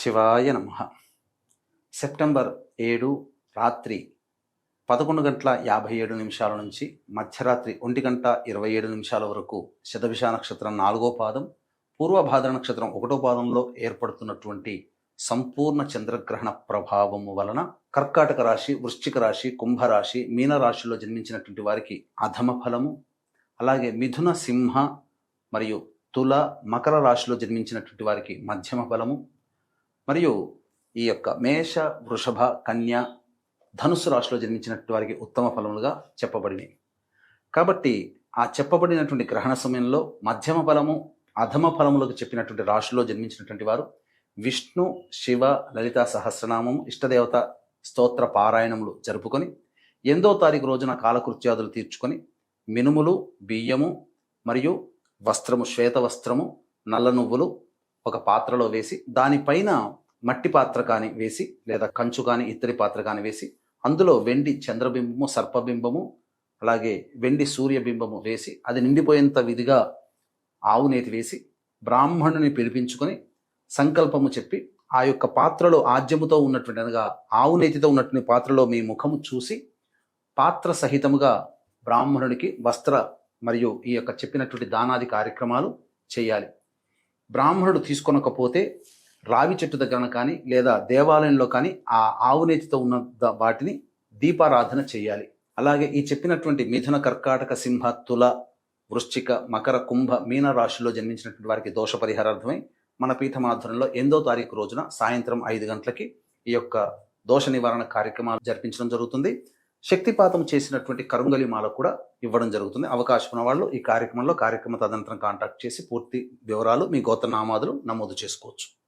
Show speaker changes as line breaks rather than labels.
శివాయ నమః. సెప్టెంబర్ 7 రాత్రి 11:57 నుంచి మధ్యరాత్రి 1:27 వరకు శతభిష నక్షత్రం 4వ పాదం, పూర్వభాద్ర నక్షత్రం 1వ పాదంలో ఏర్పడుతున్నటువంటి సంపూర్ణ చంద్రగ్రహణ ప్రభావము వలన కర్కాటక రాశి, వృశ్చిక రాశి, కుంభరాశి, మీనరాశిలో జన్మించినటువంటి వారికి అధమ ఫలము, అలాగే మిథున, సింహ మరియు తుల, మకర రాశిలో జన్మించినటువంటి వారికి మధ్యమ ఫలము, మరియు ఈ యొక్క మేష, వృషభ, కన్య, ధనుస్సు రాశిలో జన్మించినటువంటి వారికి ఉత్తమ ఫలములుగా చెప్పబడినాయి. కాబట్టి ఆ చెప్పబడినటువంటి గ్రహణ సమయంలో మధ్యమ ఫలము, అధమ ఫలములకు చెప్పినటువంటి రాశిలో జన్మించినటువంటి వారు విష్ణు, శివ, లలితా సహస్రనామము, ఇష్టదేవత స్తోత్ర పారాయణములు జరుపుకొని 8వ తారీఖు రోజున కాలకృత్యాదులు తీర్చుకొని మినుములు, బియ్యము మరియు వస్త్రము, శ్వేత వస్త్రము, నల్ల నువ్వులు ఒక పాత్రలో వేసి దానిపైన మట్టి పాత్ర కానీ వేసి లేదా కంచు కానీ ఇత్తడి పాత్ర కానీ వేసి అందులో వెండి చంద్రబింబము, సర్పబింబము, అలాగే వెండి సూర్యబింబము వేసి అది నిండిపోయేంత విధిగా ఆవు నేతి వేసి బ్రాహ్మణుని పిలిపించుకొని సంకల్పము చెప్పి ఆ యొక్క పాత్రలో ఆజ్యముతో ఉన్నటువంటి అనగా ఆవు నేతితో ఉన్నటువంటి పాత్రలో మీ ముఖము చూసి పాత్ర సహితముగా బ్రాహ్మణుడికి వస్త్ర మరియు ఈ యొక్క చెప్పినటువంటి దానాది కార్యక్రమాలు చేయాలి. బ్రాహ్మణుడు తీసుకొనకపోతే రావి చెట్టు దగ్గర కానీ లేదా దేవాలయంలో కానీ ఆ ఆవు నేతితో ఉన్న వాటిని దీపారాధన చేయాలి. అలాగే ఈ చెప్పినటువంటి మిథున, కర్కాటక, సింహ, తుల, వృశ్చిక, మకర, కుంభ, మీన రాశిలో జన్మించినటువంటి వారికి దోష పరిహారార్థమై మన పీఠమాధ్వర్యంలో 8వ తారీఖు రోజున సాయంత్రం 5 గంటలకి ఈ యొక్క దోష నివారణ కార్యక్రమాలు జరిపించడం జరుగుతుంది. శక్తిపాతం చేసినటువంటి కరుంగలి మాల కూడా ఇవ్వడం జరుగుతుంది. అవకాశం ఉన్న వాళ్ళు ఈ కార్యక్రమ తదనంతరం కాంటాక్ట్ చేసి పూర్తి వివరాలు, మీ గోత్ర నామాదులు నమోదు చేసుకోవచ్చు.